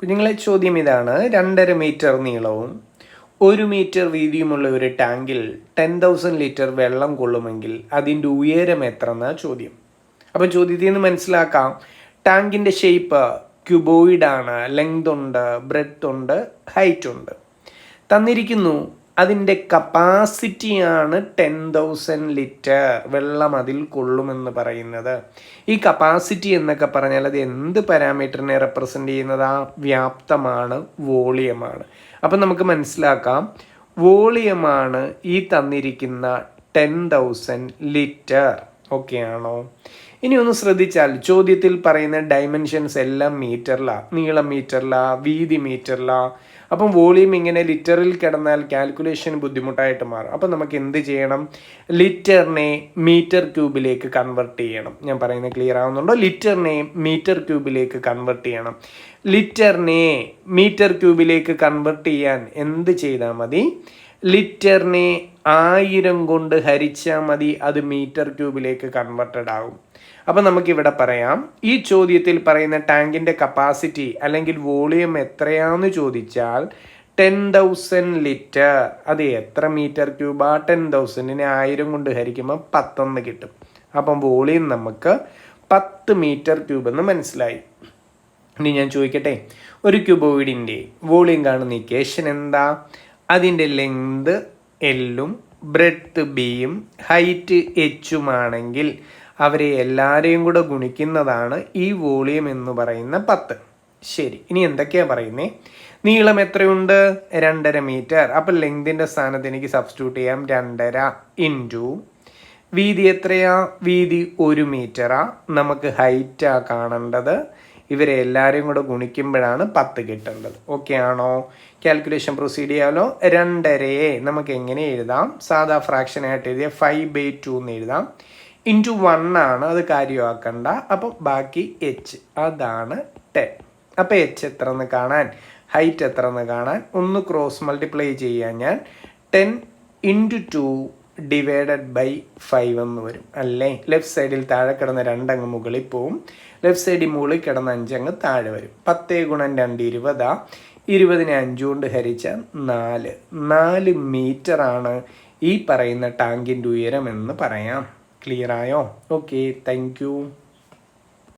കുഞ്ഞുങ്ങളെ ചോദ്യം ഇതാണ്. 2.5 മീറ്റർ നീളവും 1 മീറ്റർ വീതിയുമുള്ള ഒരു ടാങ്കിൽ 10,000 ലിറ്റർ വെള്ളം കൊള്ളുമെങ്കിൽ അതിൻ്റെ ഉയരം എത്ര എന്ന ചോദ്യം. അപ്പം ചോദ്യത്തിൽ നിന്ന് മനസ്സിലാക്കാം, ടാങ്കിൻ്റെ ഷേപ്പ് ക്യൂബോയിഡ് ആണ്, ലെങ്ത് ഉണ്ട്, ബ്രെഡ്ത്ത് ഉണ്ട്, ഹൈറ്റ് ഉണ്ട്. തന്നിരിക്കുന്നു അതിൻ്റെ കപ്പാസിറ്റിയാണ് 10,000 ലിറ്റർ വെള്ളം അതിൽ കൊള്ളുമെന്ന് പറയുന്നത്. ഈ കപ്പാസിറ്റി എന്നൊക്കെ പറഞ്ഞാൽ അത് എന്ത് പാരാമീറ്ററിനെ റെപ്രസെൻ്റ് ചെയ്യുന്നതാ? വ്യാപ്തമാണ്, വോളിയമാണ്. അപ്പം നമുക്ക് മനസ്സിലാക്കാം, വോളിയമാണ് ഈ തന്നിരിക്കുന്ന 10,000 ലിറ്റർ. ഓക്കെ ആണോ? ഇനി ഒന്ന് ശ്രദ്ധിച്ചാൽ ചോദ്യത്തിൽ പറയുന്ന ഡയമെൻഷൻസ് എല്ലാം മീറ്ററിലാണ്. നീളം മീറ്ററിലാണ്, വീതി മീറ്ററിലാണ്. അപ്പം വോളിയം ഇങ്ങനെ ലിറ്ററിൽ കിടന്നാൽ കാൽക്കുലേഷൻ ബുദ്ധിമുട്ടായിട്ട് മാറും. അപ്പം നമുക്ക് എന്ത് ചെയ്യണം? ലിറ്ററിനെ മീറ്റർ ക്യൂബിലേക്ക് കൺവെർട്ട് ചെയ്യണം. ഞാൻ പറയുന്നത് ക്ലിയർ ആവുന്നുണ്ടോ? ലിറ്ററിനെ മീറ്റർ ക്യൂബിലേക്ക് കൺവെർട്ട് ചെയ്യണം. ലിറ്ററിനെ മീറ്റർ ക്യൂബിലേക്ക് കൺവെർട്ട് ചെയ്യാൻ എന്ത് ചെയ്താൽ മതി? ലിറ്ററിനെ 1000 കൊണ്ട് ഹരിച്ചാൽ മതി, അത് മീറ്റർ ക്യൂബിലേക്ക് കൺവെർട്ടഡ് ആകും. അപ്പം നമുക്കിവിടെ പറയാം, ഈ ചോദ്യത്തിൽ പറയുന്ന ടാങ്കിൻ്റെ കപ്പാസിറ്റി അല്ലെങ്കിൽ വോളിയം എത്രയാണെന്ന് ചോദിച്ചാൽ 10,000 ലിറ്റർ. അത് എത്ര മീറ്റർ ക്യൂബാ? 10,000നെ 1000 കൊണ്ട് ഹരിക്കുമ്പോൾ 10 കിട്ടും. അപ്പം വോളിയം നമുക്ക് 10 മീറ്റർ ക്യൂബ് എന്ന് മനസ്സിലായി. ഇനി ഞാൻ ചോദിക്കട്ടെ, ഒരു ക്യൂബോയിഡിൻ്റെ വോളിയം കാണുന്ന ഇക്വേഷൻ എന്താ? അതിൻ്റെ ലെങ്ത് എല്ലും ബ്രെഡ്ത്ത് ബിയും ഹൈറ്റ് എച്ചുമാണെങ്കിൽ അവരെ എല്ലാവരെയും കൂടെ ഗുണിക്കുന്നതാണ് ഈ വോളിയം എന്ന് പറയുന്ന 10. ശരി, ഇനി എന്തൊക്കെയാണ് പറയുന്നത്? നീളം എത്രയുണ്ട്? 2.5 മീറ്റർ. അപ്പം ലെങ്തിൻ്റെ സ്ഥാനത്ത് എനിക്ക് സബ്സ്റ്റിറ്റ്യൂട്ട് ചെയ്യാം 2.5 ഇൻറ്റു വീതി എത്രയാ? വീതി 1 മീറ്ററാ. നമുക്ക് ഹൈറ്റാ കാണേണ്ടത്. ഇവരെ എല്ലാവരെയും കൂടെ ഗുണിക്കുമ്പോഴാണ് 10 കിട്ടേണ്ടത്. ഓക്കെ ആണോ? കാൽക്കുലേഷൻ പ്രൊസീഡ് ചെയ്യാമല്ലോ. 2.5 നമുക്ക് എങ്ങനെ എഴുതാം? സാധാ ഫ്രാക്ഷനായിട്ട് എഴുതിയ 5/2 എന്ന് എഴുതാം. ഇൻറ്റു 1 ആണ്, അത് കാര്യമാക്കണ്ട. അപ്പം ബാക്കി എച്ച്, അതാണ് 10. അപ്പോൾ എച്ച് എത്ര എന്ന് കാണാൻ, ഹൈറ്റ് എത്ര എന്ന് കാണാൻ ഒന്ന് ക്രോസ് മൾട്ടിപ്ലൈ ചെയ്യാൻ ഞാൻ 10 ഇൻറ്റു 2 ഡിവൈഡഡ് ബൈ 5 എന്ന് വരും അല്ലേ? ലെഫ്റ്റ് സൈഡിൽ താഴെ കിടന്ന 2 അങ്ങ് മുകളിൽ പോവും, ലെഫ്റ്റ് സൈഡിൽ മുകളിൽ കിടന്ന 5 അങ്ങ് താഴെ വരും. 10 × 2 20. 20നെ 5 കൊണ്ട് ഹരിച്ചാൽ 4 മീറ്ററാണ് ഈ പറയുന്ന ടാങ്കിൻ്റെ ഉയരം എന്ന് പറയാം. ക്ലിയർ ആയോ? Okay, thank you.